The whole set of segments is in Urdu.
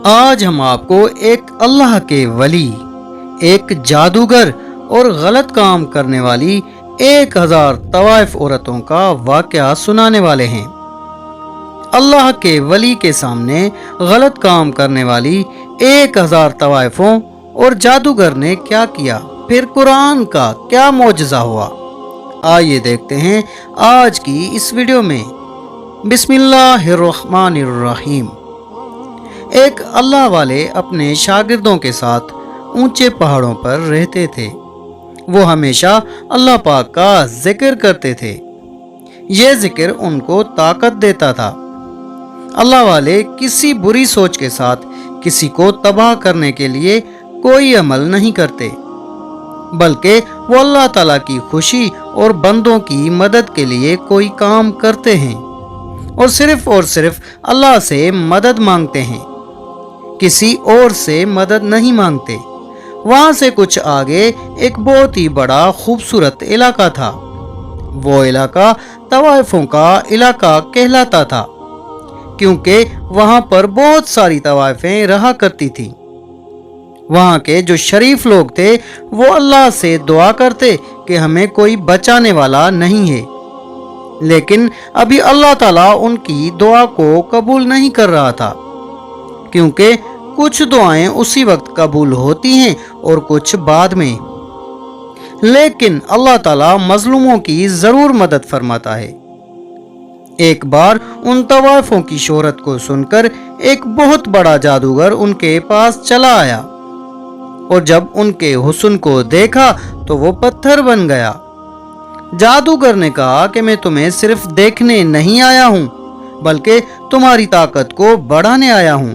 آج ہم آپ کو ایک اللہ کے ولی، ایک جادوگر اور غلط کام کرنے والی 1000 طوائف عورتوں کا واقعہ سنانے والے ہیں۔ اللہ کے ولی کے سامنے غلط کام کرنے والی 1000 طوائفوں اور جادوگر نے کیا کیا، پھر قرآن کا کیا معجزہ ہوا، آئیے دیکھتے ہیں آج کی اس ویڈیو میں۔ بسم اللہ الرحمن الرحیم۔ ایک اللہ والے اپنے شاگردوں کے ساتھ اونچے پہاڑوں پر رہتے تھے۔ وہ ہمیشہ اللہ پاک کا ذکر کرتے تھے۔ یہ ذکر ان کو طاقت دیتا تھا۔ اللہ والے کسی بری سوچ کے ساتھ کسی کو تباہ کرنے کے لیے کوئی عمل نہیں کرتے، بلکہ وہ اللہ تعالیٰ کی خوشی اور بندوں کی مدد کے لیے کوئی کام کرتے ہیں اور صرف اللہ سے مدد مانگتے ہیں، کسی اور سے مدد نہیں مانگتے۔ وہاں سے کچھ آگے ایک بہت ہی بڑا خوبصورت علاقہ تھا۔ وہ علاقہ طوائفوں کا علاقہ کہلاتا تھا، کیونکہ وہاں پر بہت ساری طوائفیں رہا کرتی تھیں۔ وہاں کے جو شریف لوگ تھے وہ اللہ سے دعا کرتے کہ ہمیں کوئی بچانے والا نہیں ہے، لیکن ابھی اللہ تعالیٰ ان کی دعا کو قبول نہیں کر رہا تھا، کیونکہ کچھ دعائیں اسی وقت قبول ہوتی ہیں اور کچھ بعد میں، لیکن اللہ تعالیٰ مظلوموں کی ضرور مدد فرماتا ہے۔ ایک بار ان طوائفوں کی شہرت کو سن کر ایک بہت بڑا جادوگر ان کے پاس چلا آیا، اور جب ان کے حسن کو دیکھا تو وہ پتھر بن گیا۔ جادوگر نے کہا کہ میں تمہیں صرف دیکھنے نہیں آیا ہوں، بلکہ تمہاری طاقت کو بڑھانے آیا ہوں۔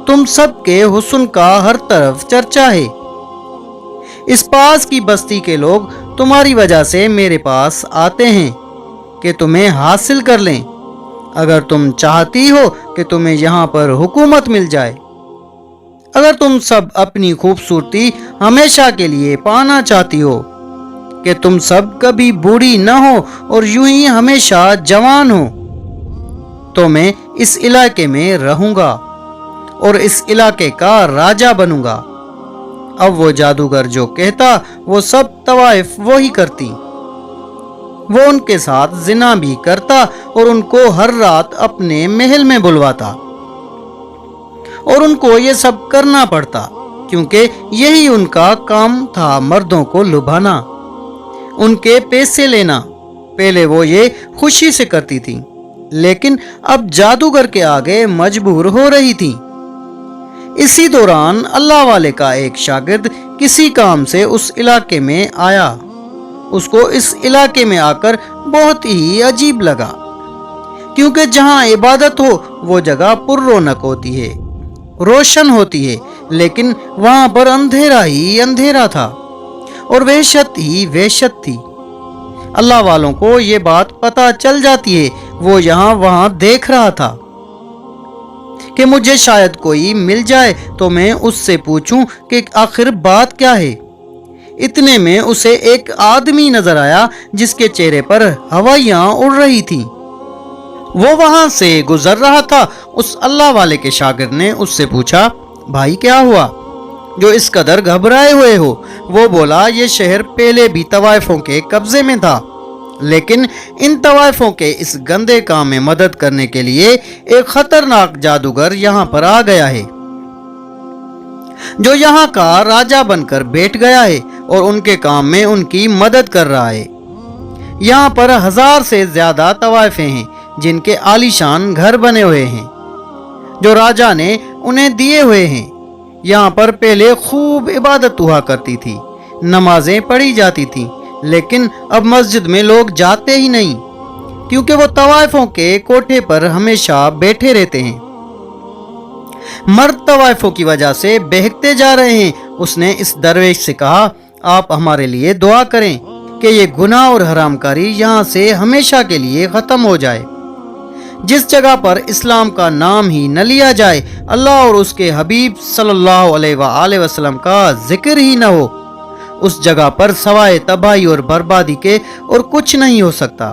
تم سب کے حسن کا ہر طرف چرچا ہے۔ اس پاس کی بستی کے لوگ تمہاری وجہ سے میرے پاس آتے ہیں کہ تمہیں حاصل کر لیں۔ اگر تم چاہتی ہو کہ تمہیں یہاں پر حکومت مل جائے، اگر تم سب اپنی خوبصورتی ہمیشہ کے لیے پانا چاہتی ہو، کہ تم سب کبھی بوڑھی نہ ہو اور یوں ہی ہمیشہ جوان ہو، تو میں اس علاقے میں رہوں گا اور اس علاقے کا راجہ بنوں گا۔ اب وہ جادوگر جو کہتا وہ سب طوائف وہی کرتی۔ وہ ان کے ساتھ زنا بھی کرتا اور ان کو ہر رات اپنے محل میں بلواتا، اور ان کو یہ سب کرنا پڑتا کیونکہ یہی ان کا کام تھا، مردوں کو لبھانا، ان کے پیسے لینا۔ پہلے وہ یہ خوشی سے کرتی تھی، لیکن اب جادوگر کے آگے مجبور ہو رہی تھی۔ اسی دوران اللہ والے کا ایک شاگرد کسی کام سے اس علاقے میں آیا۔ اس کو اس علاقے میں آ کر بہت ہی عجیب لگا، کیونکہ جہاں عبادت ہو وہ جگہ پر رونق ہوتی ہے، روشن ہوتی ہے، لیکن وہاں پر اندھیرا ہی اندھیرا تھا اور وحشت ہی وحشت تھی۔ اللہ والوں کو یہ بات پتہ چل جاتی ہے۔ وہ یہاں وہاں دیکھ رہا تھا کہ مجھے شاید کوئی مل جائے تو میں اس سے پوچھوں کہ آخر بات کیا ہے۔ اتنے میں اسے ایک آدمی نظر آیا جس کے چہرے پر ہوائیاں اڑ رہی تھیں۔ وہ وہاں سے گزر رہا تھا۔ اس اللہ والے کے شاگرد نے اس سے پوچھا، بھائی کیا ہوا جو اس قدر گھبرائے ہوئے ہو؟ وہ بولا، یہ شہر پہلے بھی طوائفوں کے قبضے میں تھا، لیکن ان طوائفوں کے اس گندے کام میں مدد کرنے کے لیے ایک خطرناک جادوگر یہاں پر آ گیا ہے، جو یہاں کا راجہ بن کر بیٹھ گیا ہے اور ان کے کام میں ان کی مدد کر رہا ہے۔ یہاں پر 1000 سے زیادہ طوائفیں ہیں جن کے عالیشان گھر بنے ہوئے ہیں، جو راجہ نے انہیں دیے ہوئے ہیں۔ یہاں پر پہلے خوب عبادت ہوا کرتی تھی، نمازیں پڑھی جاتی تھیں، لیکن اب مسجد میں لوگ جاتے ہی نہیں، کیونکہ وہ طوائفوں کے کوٹھے پر ہمیشہ بیٹھے رہتے ہیں۔ مرد طوائفوں کی وجہ سے بہکتے جا رہے ہیں۔ اس نے اس درویش سے کہا، آپ ہمارے لیے دعا کریں کہ یہ گناہ اور حرام کاری یہاں سے ہمیشہ کے لیے ختم ہو جائے۔ جس جگہ پر اسلام کا نام ہی نہ لیا جائے، اللہ اور اس کے حبیب صلی اللہ علیہ وآلہ وسلم کا ذکر ہی نہ ہو، اس جگہ پر سوائے تباہی اور بربادی کے اور کچھ نہیں ہو سکتا۔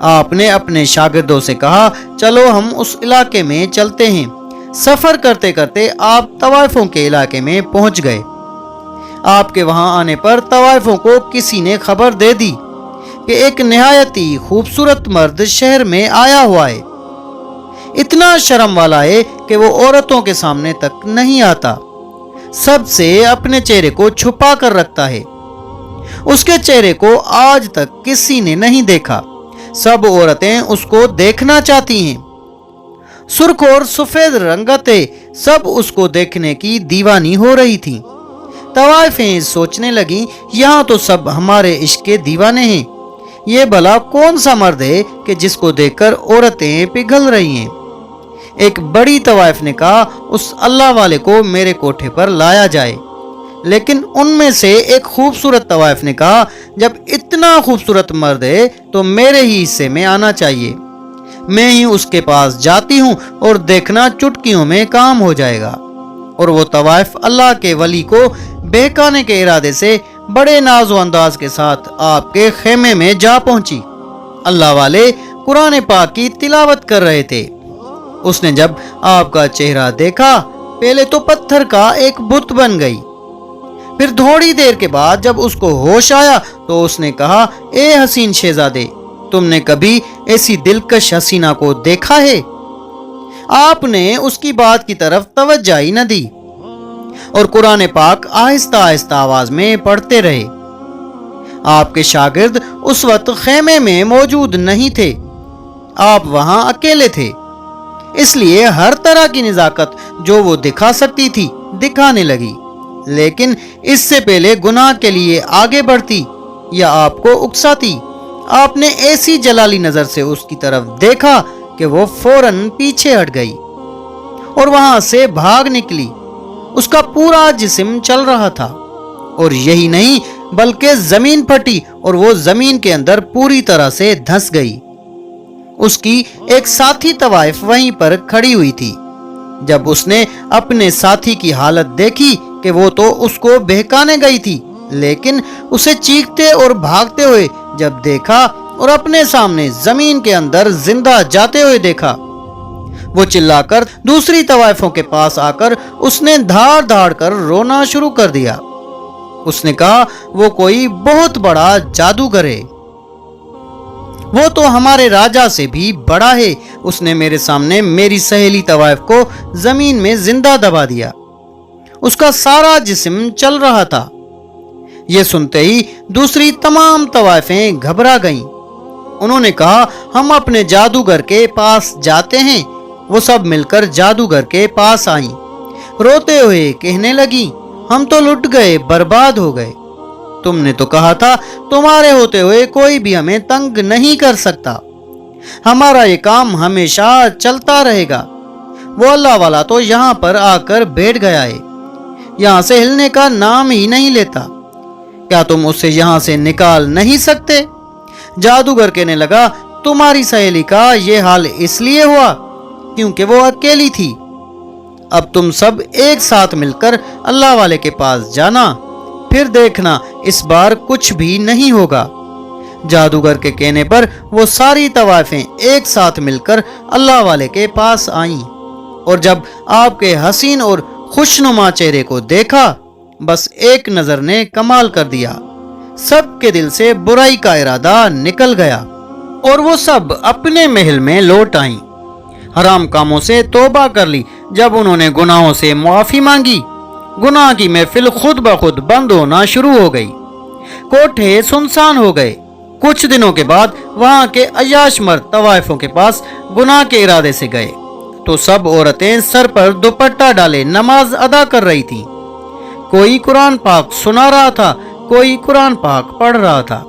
آپ نے اپنے شاگردوں سے کہا چلو ہم اس علاقے میں چلتے ہیں۔ سفر کرتے کرتے آپ طوائفوں کے علاقے میں پہنچ گئے۔ آپ کے وہاں آنے پر طوائفوں کو کسی نے خبر دے دی کہ ایک نہایت ہی خوبصورت مرد شہر میں آیا ہوا ہے، اتنا شرم والا ہے کہ وہ عورتوں کے سامنے تک نہیں آتا، سب سے اپنے چہرے کو چھپا کر رکھتا ہے، اس کے چہرے کو آج تک کسی نے نہیں دیکھا، سب عورتیں اس کو دیکھنا چاہتی ہیں، سرخ اور سفید رنگتیں سب اس کو دیکھنے کی دیوانی ہو رہی تھیں۔ طوائفیں سوچنے لگیں یہاں تو سب ہمارے عشق کے دیوانے ہیں، یہ بھلا کون سا مرد ہے کہ جس کو دیکھ کر عورتیں پگھل رہی ہیں۔ ایک بڑی طوائف نے کہا اس اللہ والے کو میرے کوٹھے پر لایا جائے، لیکن ان میں سے ایک خوبصورت طوائف نے کہا جب اتنا خوبصورت مرد ہے تو میرے ہی حصے میں آنا چاہیے، میں ہی اس کے پاس جاتی ہوں اور دیکھنا چٹکیوں میں کام ہو جائے گا۔ اور وہ طوائف اللہ کے ولی کو بہکانے کے ارادے سے بڑے ناز و انداز کے ساتھ آپ کے خیمے میں جا پہنچی۔ اللہ والے قرآن پاک کی تلاوت کر رہے تھے۔ اس نے جب آپ کا چہرہ دیکھا پہلے تو پتھر کا ایک بت بن گئی، پھر تھوڑی دیر کے بعد جب اس کو ہوش آیا تو اس نے کہا اے حسین شہزادے، تم نے کبھی ایسی دلکش حسینہ کو دیکھا ہے؟ آپ نے اس کی بات کی طرف توجہ ہی نہ دی اور قرآن پاک آہستہ آہستہ آواز میں پڑھتے رہے۔ آپ کے شاگرد اس وقت خیمے میں موجود نہیں تھے، آپ وہاں اکیلے تھے، اس لیے ہر طرح کی نزاکت جو وہ دکھا سکتی تھی دکھانے لگی، لیکن اس سے پہلے گناہ کے لیے آگے بڑھتی یا آپ کو اکساتی، آپ نے ایسی جلالی نظر سے اس کی طرف دیکھا کہ وہ فوراً پیچھے ہٹ گئی اور وہاں سے بھاگ نکلی۔ اس کا پورا جسم چل رہا تھا، اور یہی نہیں بلکہ زمین پھٹی اور وہ زمین کے اندر پوری طرح سے دھنس گئی۔ اس کی ایک ساتھی طوائف وہیں پر کھڑی ہوئی تھی۔ جب اس نے اپنے ساتھی کی حالت دیکھی کہ وہ تو اس کو بہکانے گئی تھی، لیکن اسے چیختے اور بھاگتے ہوئے جب دیکھا اور اپنے سامنے زمین کے اندر زندہ جاتے ہوئے دیکھا، وہ چلا کر دوسری طوائفوں کے پاس آ کر اس نے دھاڑ دھاڑ کر رونا شروع کر دیا۔ اس نے کہا وہ کوئی بہت بڑا جادوگر ہے، وہ تو ہمارے راجا سے بھی بڑا ہے، اس نے میرے سامنے میری سہیلی طوائف کو زمین میں زندہ دبا دیا، اس کا سارا جسم چل رہا تھا۔ یہ سنتے ہی دوسری تمام طوائفیں گھبرا گئیں، انہوں نے کہا ہم اپنے جادوگر کے پاس جاتے ہیں۔ وہ سب مل کر جادوگر کے پاس آئیں، روتے ہوئے کہنے لگیں ہم تو لٹ گئے، برباد ہو گئے، تم نے تو کہا تھا تمہارے ہوتے ہوئے کوئی بھی ہمیں تنگ نہیں کر سکتا، ہمارا یہ کام ہمیشہ چلتا رہے گا۔ وہ اللہ والا تو یہاں پر آ کر بیٹھ گیا ہے، یہاں سے ہلنے کا نام ہی نہیں لیتا، کیا تم اسے یہاں سے نکال نہیں سکتے؟ جادوگر کہنے لگا تمہاری سہیلی کا یہ حال اس لیے ہوا کیونکہ وہ اکیلی تھی، اب تم سب ایک ساتھ مل کر اللہ والے کے پاس جانا، پھر دیکھنا اس بار کچھ بھی نہیں ہوگا۔ جادوگر کے کہنے پر وہ ساری طوائفیں ایک ساتھ مل کر اللہ والے کے پاس آئیں، اور جب آپ کے حسین اور خوشنما چہرے کو دیکھا بس ایک نظر نے کمال کر دیا، سب کے دل سے برائی کا ارادہ نکل گیا اور وہ سب اپنے محل میں لوٹ آئیں۔ حرام کاموں سے توبہ کر لی، جب انہوں نے گناہوں سے معافی مانگی گناہ کی محفل خود بخود بند ہونا شروع ہو گئی، کوٹھے سنسان ہو گئے۔ کچھ دنوں کے بعد وہاں کے عیاش مرد طوائفوں کے پاس گناہ کے ارادے سے گئے تو سب عورتیں سر پر دوپٹہ ڈالے نماز ادا کر رہی تھیں، کوئی قرآن پاک سنا رہا تھا، کوئی قرآن پاک پڑھ رہا تھا،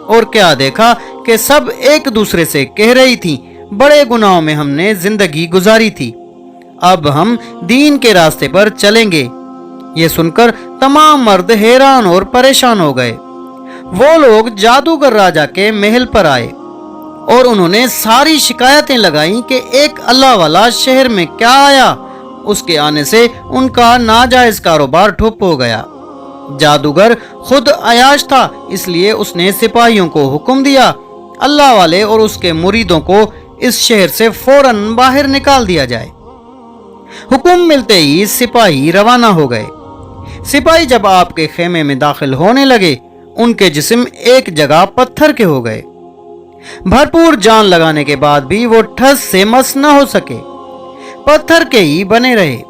اور کیا دیکھا کہ سب ایک دوسرے سے کہہ رہی تھیں بڑے گناہوں میں ہم نے زندگی گزاری تھی، اب ہم دین کے راستے پر چلیں گے۔ یہ سن کر تمام مرد حیران اور پریشان ہو گئے۔ وہ لوگ جادوگر راجا کے محل پر آئے اور انہوں نے ساری شکایتیں لگائیں کہ ایک اللہ والا شہر میں کیا آیا، اس کے آنے سے ان کا ناجائز کاروبار ٹھپ ہو گیا۔ جادوگر خود عیاش تھا، اس لیے اس نے سپاہیوں کو حکم دیا اللہ والے اور اس کے مریدوں کو اس شہر سے فوراً باہر نکال دیا جائے۔ حکم ملتے ہی سپاہی روانہ ہو گئے۔ سپاہی جب آپ کے خیمے میں داخل ہونے لگے، ان کے جسم ایک جگہ پتھر کے ہو گئے۔ بھرپور جان لگانے کے بعد بھی وہ ٹھس سے مس نہ ہو سکے، پتھر کے ہی بنے رہے۔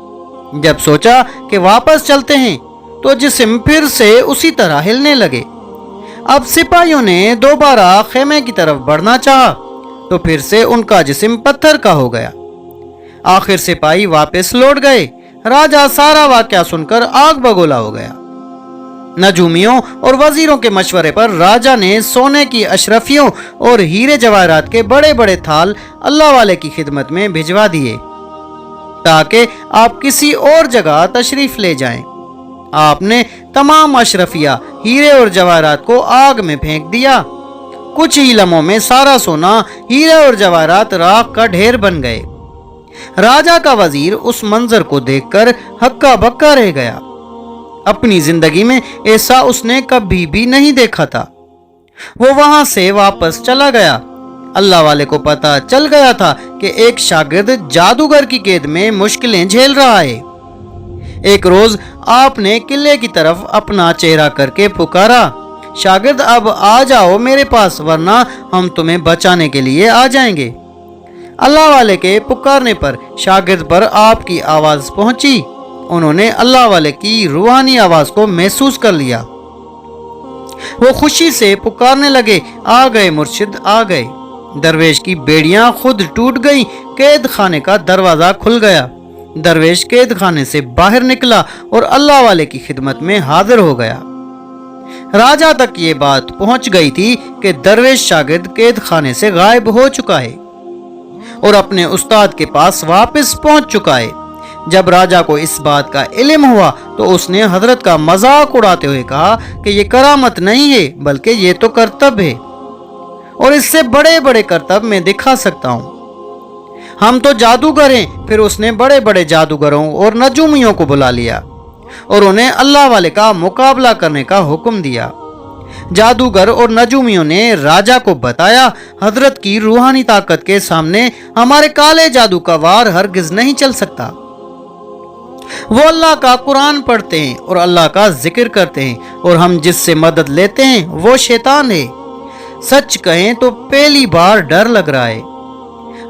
جب سوچا کہ واپس چلتے ہیں تو جسم پھر سے اسی طرح ہلنے لگے۔ اب سپاہیوں نے دوبارہ خیمے کی طرف بڑھنا چاہا تو پھر سے ان کا جسم پتھر کا ہو گیا۔ آخر سپاہی واپس لوٹ گئے۔ راجہ سارا واقعہ سن کر آگ بگولا ہو گیا۔ نجومیوں اور وزیروں کے مشورے پر راجہ نے سونے کی اشرفیوں اور ہیرے جواہرات کے بڑے بڑے تھال اللہ والے کی خدمت میں بھجوا دیے تاکہ آپ کسی اور جگہ تشریف لے جائیں۔ آپ نے تمام اشرفیہ ہیرے اور جواہرات کو آگ میں پھینک دیا۔ کچھ ہی لمحوں میں سارا سونا، ہیرے اور جواہرات راکھ کا ڈھیر بن گئے۔ راجہ کا وزیر اس منظر کو دیکھ کر ہکا بکا رہ گیا۔ اپنی زندگی میں ایسا اس نے کبھی بھی نہیں دیکھا تھا۔ وہ وہاں سے واپس چلا گیا۔ اللہ والے کو پتا چل گیا تھا کہ ایک شاگرد جادوگر کی قید میں مشکلیں جھیل رہا ہے۔ ایک روز آپ نے قلعے کی طرف اپنا چہرہ کر کے پکارا، شاگرد اب آ جاؤ میرے پاس ورنہ ہم تمہیں بچانے کے لیے آ جائیں گے۔ اللہ والے کے پکارنے پر شاگرد پر آپ کی آواز پہنچی۔ انہوں نے اللہ والے کی روحانی آواز کو محسوس کر لیا۔ وہ خوشی سے پکارنے لگے، آ گئے مرشد آ گئے۔ درویش کی بیڑیاں خود ٹوٹ گئیں، قید خانے کا دروازہ کھل گیا۔ درویش قید خانے سے باہر نکلا اور اللہ والے کی خدمت میں حاضر ہو گیا۔ راجہ تک یہ بات پہنچ گئی تھی کہ درویش شاگرد قید خانے سے غائب ہو چکا ہے اور اپنے استاد کے پاس واپس پہنچ چکا ہے۔ جب راجہ کو اس بات کا علم ہوا تو اس نے حضرت کا مذاق اڑاتے ہوئے کہا کہ یہ کرامت نہیں ہے بلکہ یہ تو کرتب ہے، اور اس سے بڑے بڑے کرتب میں دکھا سکتا ہوں۔ ہم تو جادوگر ہیں۔ پھر اس نے بڑے بڑے جادوگروں اور نجومیوں کو بلا لیا اور انہیں اللہ والے کا مقابلہ کرنے کا حکم دیا۔ جادوگر اور نجومیوں نے راجہ کو بتایا، حضرت کی روحانی طاقت کے سامنے ہمارے کالے جادو کا وار ہرگز نہیں چل سکتا۔ وہ اللہ کا قرآن پڑھتے ہیں اور اللہ کا ذکر کرتے ہیں، اور ہم جس سے مدد لیتے ہیں وہ شیطان ہے۔ سچ کہیں تو پہلی بار ڈر لگ رہا ہے۔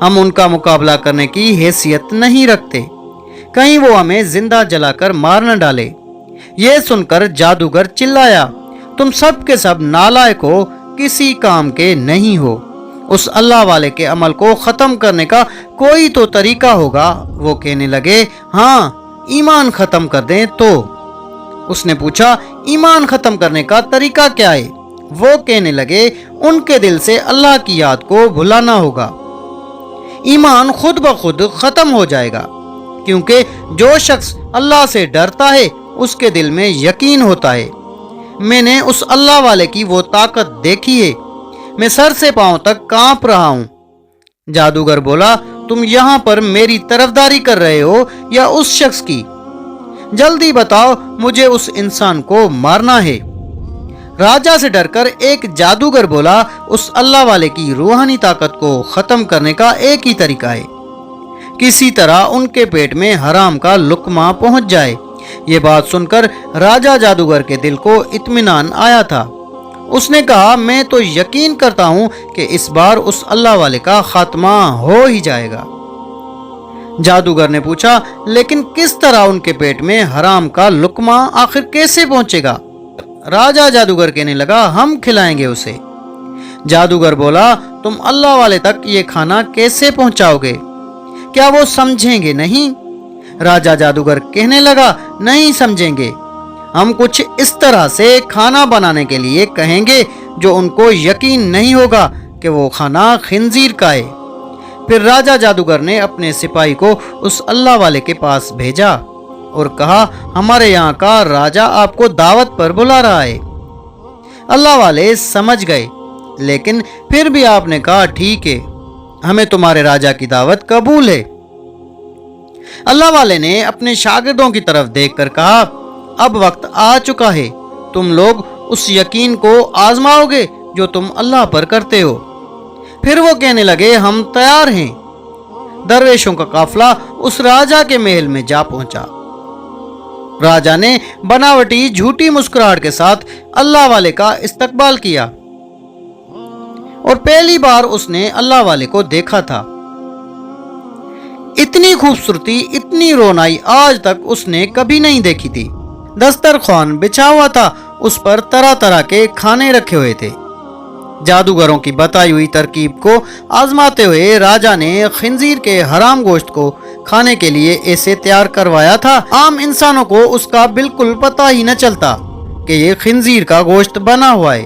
ہم ان کا مقابلہ کرنے کی حیثیت نہیں رکھتے، کہیں وہ ہمیں زندہ جلا کر مار نہ ڈالے۔ یہ سن کر جادوگر چلایا، تم سب کے سب نالائق ہو، کسی کام کے نہیں ہو۔ اس اللہ والے کے عمل کو ختم کرنے کا کوئی تو طریقہ ہوگا۔ وہ کہنے لگے، ہاں ایمان ختم کر دیں تو۔ اس نے پوچھا، ایمان ختم کرنے کا طریقہ کیا ہے؟ وہ کہنے لگے، ان کے دل سے اللہ کی یاد کو بھلانا ہوگا، ایمان خود بخود ختم ہو جائے گا، کیونکہ جو شخص اللہ سے ڈرتا ہے اس کے دل میں یقین ہوتا ہے۔ میں نے اس اللہ والے کی وہ طاقت دیکھی ہے، میں سر سے پاؤں تک کانپ رہا ہوں۔ جادوگر بولا، تم یہاں پر میری طرفداری کر رہے ہو یا اس شخص کی؟ جلدی بتاؤ، مجھے اس انسان کو مارنا ہے۔ راجہ سے ڈر کر ایک جادوگر بولا، اس اللہ والے کی روحانی طاقت کو ختم کرنے کا ایک ہی طریقہ ہے، کسی طرح ان کے پیٹ میں حرام کا لقمہ پہنچ جائے۔ یہ بات سن کر راجہ جادوگر کے دل کو اطمینان آیا تھا۔ اس نے کہا، میں تو یقین کرتا ہوں کہ اس بار اس اللہ والے کا خاتمہ ہو ہی جائے گا۔ جادوگر نے پوچھا، لیکن کس طرح ان کے پیٹ میں حرام کا لقمہ آخر کیسے پہنچے گا؟ راجہ جادوگر کہنے لگا، ہم کھلائیں گے اسے۔ جادوگر بولا، تم اللہ والے تک یہ کھانا کیسے پہنچاؤ گے؟ کیا وہ سمجھیں گے نہیں؟ راجہ جادوگر کہنے لگا، نہیں سمجھیں گے، ہم کچھ اس طرح سے کھانا بنانے کے لیے کہیں گے جو ان کو یقین نہیں ہوگا کہ وہ کھانا خنزیر کا ہے۔ پھر راجہ جادوگر نے اپنے سپاہی کو اس اللہ والے کے پاس بھیجا اور کہا، ہمارے یہاں کا راجہ آپ کو دعوت پر بلا رہا ہے۔ اللہ والے سمجھ گئے، لیکن پھر بھی آپ نے کہا، ٹھیک ہے، ہمیں تمہارے راجہ کی دعوت قبول ہے۔ اللہ والے نے اپنے شاگردوں کی طرف دیکھ کر کہا، اب وقت آ چکا ہے، تم لوگ اس یقین کو آزماؤ گے جو تم اللہ پر کرتے ہو۔ پھر وہ کہنے لگے ہم تیار ہیں۔ درویشوں کا قافلہ اس راجا کے محل میں جا پہنچا۔ راجا نے بناوٹی جھوٹی مسکراہٹ کے ساتھ اللہ والے کا استقبال کیا، اور پہلی بار اس نے اللہ والے کو دیکھا تھا۔ اتنی خوبصورتی، اتنی رونائی آج تک اس نے کبھی نہیں دیکھی تھی۔ دسترخوان بچھا ہوا تھا، اس پر طرح طرح کے کھانے رکھے ہوئے تھے۔ جادوگروں کی بتائی ہوئی ترکیب کو آزماتے ہوئے راجا نے خنزیر کے حرام گوشت کو کھانے کے لیے ایسے تیار کروایا تھا عام انسانوں کو اس کا بالکل پتہ ہی نہ چلتا کہ یہ خنزیر کا گوشت بنا ہوا ہے۔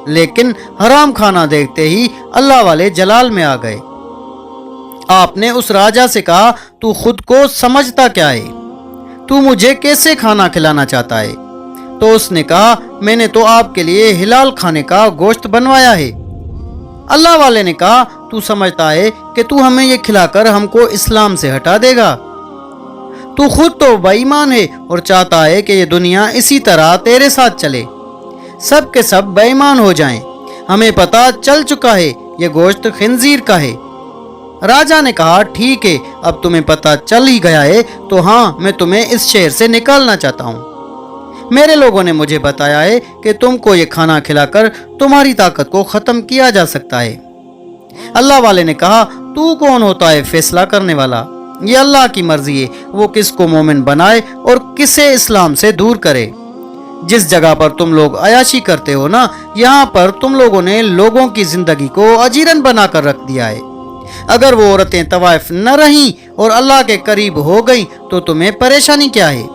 لیکن حرام کھانا دیکھتے ہی اللہ والے جلال میں آ گئے۔ آپ نے اس راجا سے کہا تو خود کو سمجھتا کیا ہے؟ تو مجھے کیسے کھانا کھلانا چاہتا ہے؟ تو اس نے کہا میں نے تو آپ کے لیے حلال کھانے کا گوشت بنوایا ہے۔ اللہ والے نے کہا تو سمجھتا ہے کہ تو ہمیں یہ کھلا کر ہم کو اسلام سے ہٹا دے گا؟ تو خود تو بے ایمان ہے اور چاہتا ہے کہ یہ دنیا اسی طرح تیرے ساتھ چلے، سب کے سب بے ایمان ہو جائیں۔ ہمیں پتہ چل چکا ہے یہ گوشت خنزیر کا ہے۔ راجا نے کہا ٹھیک ہے، اب تمہیں پتہ چل ہی گیا ہے تو ہاں میں تمہیں اس شہر سے نکالنا چاہتا ہوں۔ میرے لوگوں نے مجھے بتایا ہے کہ تم کو یہ کھانا کھلا کر تمہاری طاقت کو ختم کیا جا سکتا ہے۔ اللہ والے نے کہا تو کون ہوتا ہے فیصلہ کرنے والا؟ یہ اللہ کی مرضی ہے، وہ کس کو مومن بنائے اور کسے اسلام سے دور کرے۔ جس جگہ پر تم لوگ عیاشی کرتے ہو نا، یہاں پر تم لوگوں نے لوگوں کی زندگی کو اجیرن بنا کر رکھ دیا ہے۔ اگر وہ عورتیں طوائف نہ رہیں اور اللہ کے قریب ہو گئیں تو تمہیں پریشانی کیا ہے؟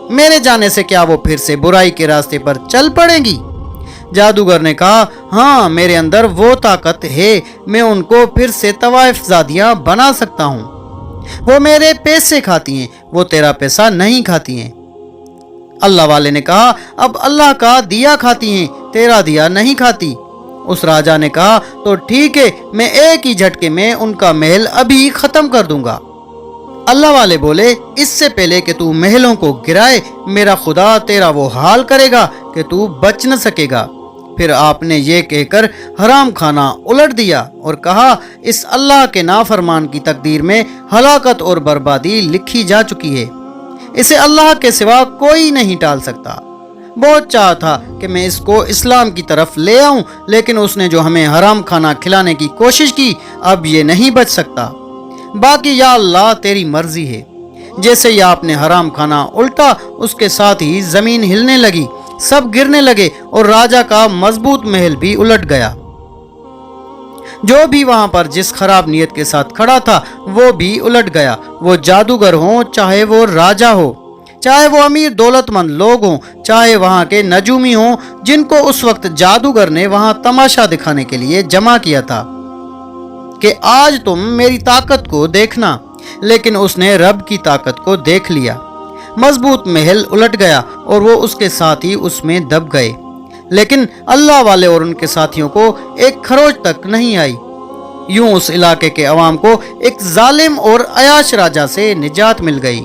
میرے جانے سے کیا وہ پھر سے برائی کے راستے پر چل پڑیں گی؟ جادوگر نے کہا ہاں میرے اندر وہ طاقت ہے، میں ان کو پھر سے طوائف زادیاں بنا سکتا ہوں۔ وہ میرے پیسے کھاتی ہیں، وہ تیرا پیسہ نہیں کھاتی ہیں۔ اللہ والے نے کہا اب اللہ کا دیا کھاتی ہیں، تیرا دیا نہیں کھاتی۔ اس راجا نے کہا تو ٹھیک ہے، میں ایک ہی جھٹکے میں ان کا محل ابھی ختم کر دوں گا۔ اللہ والے بولے اس سے پہلے کہ تو محلوں کو گرائے، میرا خدا تیرا وہ حال کرے گا کہ تو بچ نہ سکے گا۔ پھر آپ نے یہ کہہ کر حرام کھانا الٹ دیا اور کہا اس اللہ کے نافرمان کی تقدیر میں ہلاکت اور بربادی لکھی جا چکی ہے، اسے اللہ کے سوا کوئی نہیں ٹال سکتا۔ بہت چاہا تھا کہ میں اس کو اسلام کی طرف لے آؤں، لیکن اس نے جو ہمیں حرام کھانا کھلانے کی کوشش کی، اب یہ نہیں بچ سکتا۔ باقی یا اللہ تیری مرضی ہے۔ جیسے ہی آپ نے حرام کھانا الٹا، اس کے ساتھ ہی زمین ہلنے لگی، سب گرنے لگے اور راجا کا مضبوط محل بھی الٹ گیا۔ جو بھی وہاں پر جس خراب نیت کے ساتھ کھڑا تھا وہ بھی الٹ گیا، وہ جادوگر ہوں چاہے وہ راجا ہو، چاہے وہ امیر دولت مند لوگ ہوں، چاہے وہاں کے نجومی ہوں جن کو اس وقت جادوگر نے وہاں تماشا دکھانے کے لیے جمع کیا تھا کہ آج تم میری طاقت کو دیکھنا، لیکن اس نے رب کی طاقت کو دیکھ لیا۔ مضبوط محل الٹ گیا اور وہ اس کے ساتھی اس میں دب گئے، لیکن اللہ والے اور ان کے ساتھیوں کو ایک خروچ تک نہیں آئی۔ یوں اس علاقے کے عوام کو ایک ظالم اور عیاش راجا سے نجات مل گئی۔